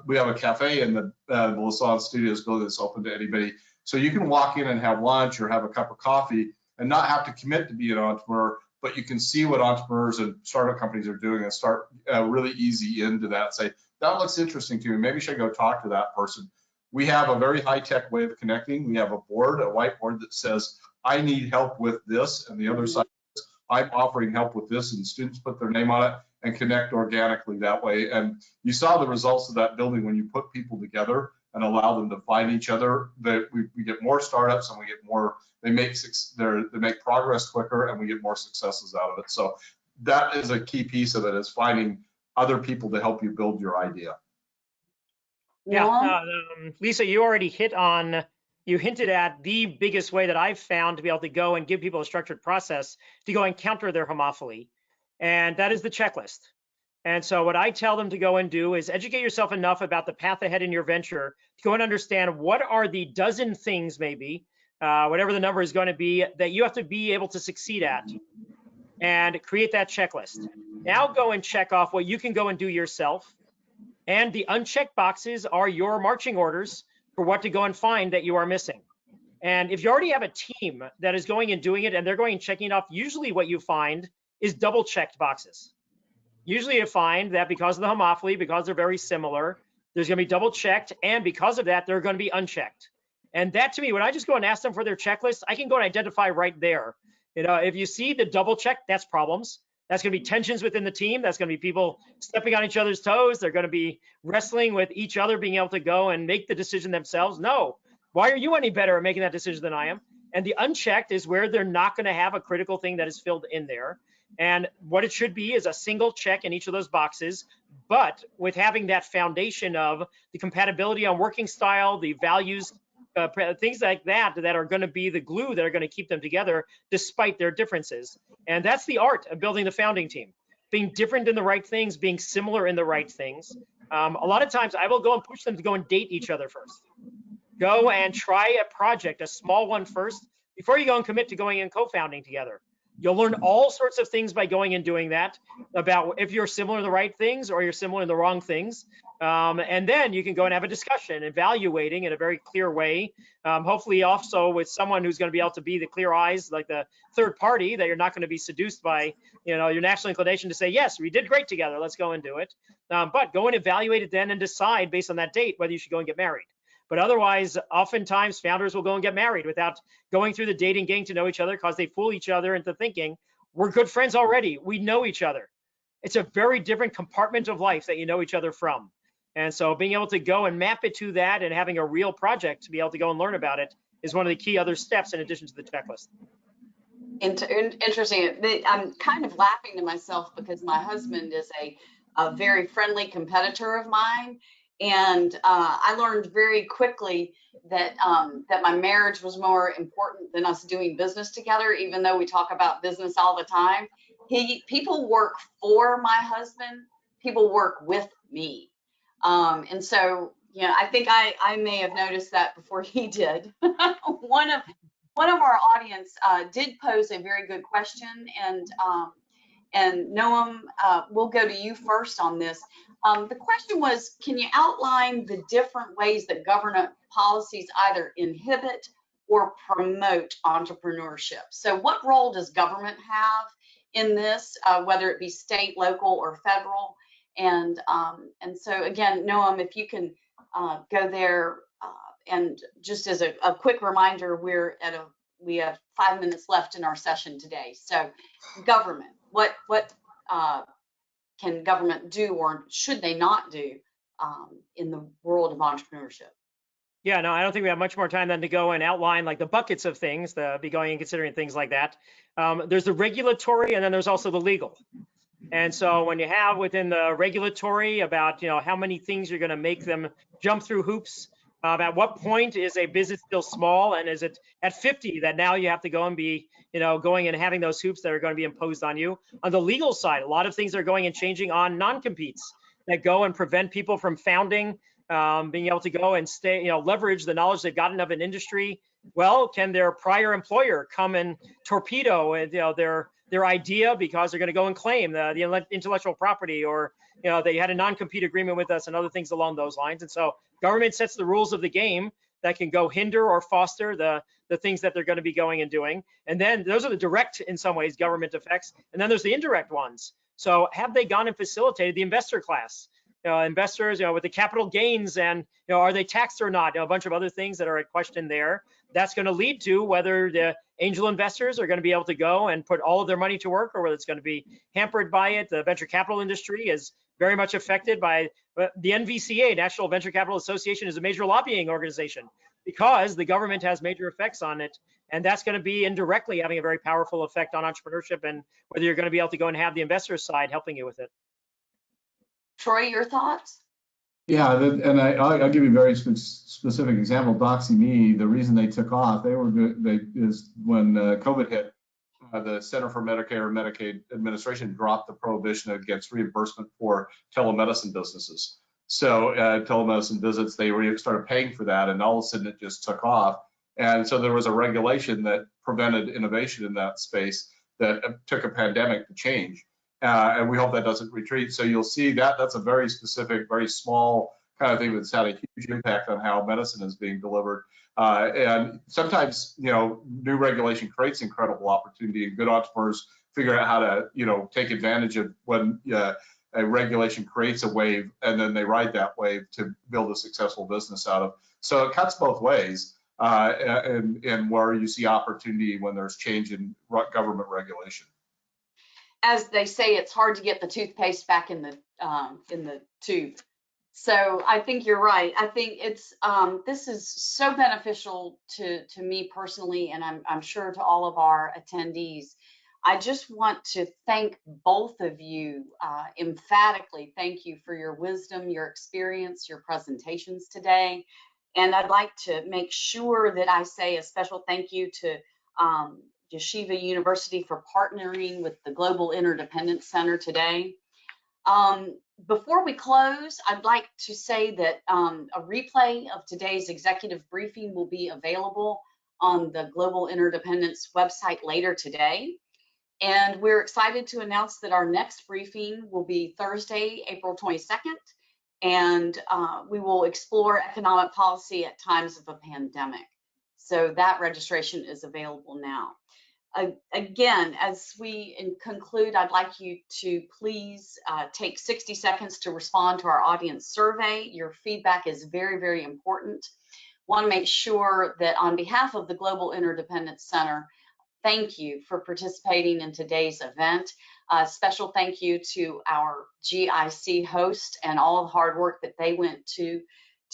We have a cafe in the Lassonde Studios building that's open to anybody. So you can walk in and have lunch or have a cup of coffee and not have to commit to be an entrepreneur, but you can see what entrepreneurs and startup companies are doing and start really easy into that. Say, that looks interesting to me. Maybe I should go talk to that person. We have a very high-tech way of connecting. We have a whiteboard that says, I need help with this, and the other side is, I'm offering help with this, and students put their name on it and connect organically that way. And you saw the results of that building when you put people together and allow them to find each other. That we get more startups, and we get more. They make progress quicker, and we get more successes out of it. So that is a key piece of it, is finding other people to help you build your idea. Yeah, Lisa, you already hinted at the biggest way that I've found to be able to go and give people a structured process to go and counter their homophily, and that is the checklist. And so what I tell them to go and do is educate yourself enough about the path ahead in your venture to go and understand what are the dozen things, maybe, whatever the number is going to be, that you have to be able to succeed at, and create that checklist. Now go and check off what you can go and do yourself. And the unchecked boxes are your marching orders for what to go and find that you are missing. And if you already have a team that is going and doing it, and they're going and checking it off, usually what you find is double checked boxes. Usually you find that because of the homophily, because they're very similar, there's going to be double checked. And because of that, they're going to be unchecked. And that, to me, when I just go and ask them for their checklist, I can go and identify right there. You know, if you see the double check, that's problems. That's going to be tensions within the team. That's going to be people stepping on each other's toes. They're going to be wrestling with each other, being able to go and make the decision themselves. No, why are you any better at making that decision than I am? And the unchecked is where they're not going to have a critical thing that is filled in there. And what it should be is a single check in each of those boxes, but with having that foundation of the compatibility on working style, the values, things like that are going to be the glue that are going to keep them together despite their differences. And that's the art of building the founding team, being different in the right things, being similar in the right things. A lot of times I will go and push them to go and date each other first. Go and try a project, a small one first, before you go and commit to going and co-founding together. You'll learn all sorts of things by going and doing that, about if you're similar in the right things or you're similar in the wrong things. And then you can go and have a discussion, evaluating in a very clear way, hopefully also with someone who's going to be able to be the clear eyes, like the third party, that you're not going to be seduced by, you know, your natural inclination to say, yes, we did great together, let's go and do it. But go and evaluate it then and decide based on that date whether you should go and get married. But otherwise, oftentimes founders will go and get married without going through the dating, getting to know each other, because they fool each other into thinking we're good friends already. We know each other. It's a very different compartment of life that you know each other from. And so being able to go and map it to that and having a real project to be able to go and learn about it is one of the key other steps in addition to the checklist. Interesting. I'm kind of laughing to myself because my husband is a very friendly competitor of mine. And I learned very quickly that that my marriage was more important than us doing business together, even though we talk about business all the time. People work for my husband, people work with me. And so, you know, I think I may have noticed that before he did. One of our audience did pose a very good question, and Noam, we'll go to you first on this. The question was, can you outline the different ways that government policies either inhibit or promote entrepreneurship? So what role does government have in this, whether it be state, local, or federal? And so again, Noam, if you can go there, and just as a quick reminder, we have 5 minutes left in our session today. So government, what can government do, or should they not do in the world of entrepreneurship? Yeah, no, I don't think we have much more time than to go and outline like the buckets of things, be going and considering things like that. There's the regulatory, and then there's also the legal. And so when you have within the regulatory about, how many things you're going to make them jump through hoops, at what point is a business still small, and is it at 50 that now you have to go and be, going and having those hoops that are going to be imposed on you? On the legal side, a lot of things are going and changing on non-competes that go and prevent people from founding, being able to go and stay, leverage the knowledge they've gotten of an industry. Well, can their prior employer come and torpedo, their idea because they're going to go and claim the intellectual property, or they had a non-compete agreement with us and other things along those lines. And so government sets the rules of the game that can go hinder or foster the things that they're going to be going and doing. And then those are the direct, in some ways, government effects. And then there's the indirect ones. So have they gone and facilitated the investor class? Investors, with the capital gains, and are they taxed or not? A bunch of other things that are at question there. That's going to lead to whether the angel investors are going to be able to go and put all of their money to work, or whether it's going to be hampered by it. The venture capital industry is very much affected by the NVCA, National Venture Capital Association, is a major lobbying organization because the government has major effects on it. And that's going to be indirectly having a very powerful effect on entrepreneurship, and whether you're going to be able to go and have the investor side helping you with it. Troy, your thoughts? Yeah, and I'll give you a very specific example. Doxy.me, the reason they took off, is when COVID hit, the Center for Medicare and Medicaid Administration dropped the prohibition against reimbursement for telemedicine businesses. So telemedicine visits, they started paying for that, and all of a sudden it just took off. And so there was a regulation that prevented innovation in that space that took a pandemic to change. And we hope that doesn't retreat. So you'll see that's a very specific, very small kind of thing that's had a huge impact on how medicine is being delivered. And sometimes, new regulation creates incredible opportunity, and good entrepreneurs figure out how to, take advantage of when a regulation creates a wave, and then they ride that wave to build a successful business out of. So it cuts both ways, and where you see opportunity when there's change in government regulation. As they say, it's hard to get the toothpaste back in the tube. So I think you're right. I think it's this is so beneficial to me personally, and I'm sure to all of our attendees. I just want to thank both of you emphatically. Thank you for your wisdom, your experience, your presentations today. And I'd like to make sure that I say a special thank you to Yeshiva University for partnering with the Global Interdependence Center today. Before we close, I'd like to say that a replay of today's executive briefing will be available on the Global Interdependence website later today. And we're excited to announce that our next briefing will be Thursday, April 22nd, and we will explore economic policy at times of a pandemic. So that registration is available now. Again, as we conclude, I'd like you to please take 60 seconds to respond to our audience survey. Your feedback is very, very important. Want to make sure that on behalf of the Global Interdependence Center, thank you for participating in today's event. Special thank you to our GIC host and all the hard work that they went to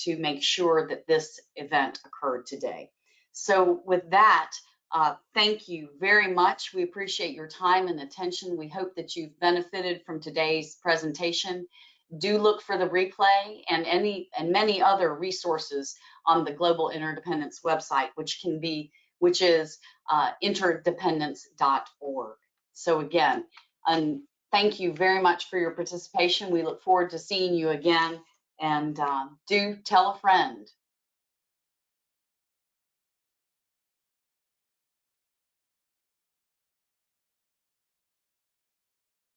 make sure that this event occurred today. So with that, thank you very much. We appreciate your time and attention. We hope that you've benefited from today's presentation. Do look for the replay and many other resources on the Global Interdependence website, which is interdependence.org. So again, thank you very much for your participation. We look forward to seeing you again, and do tell a friend.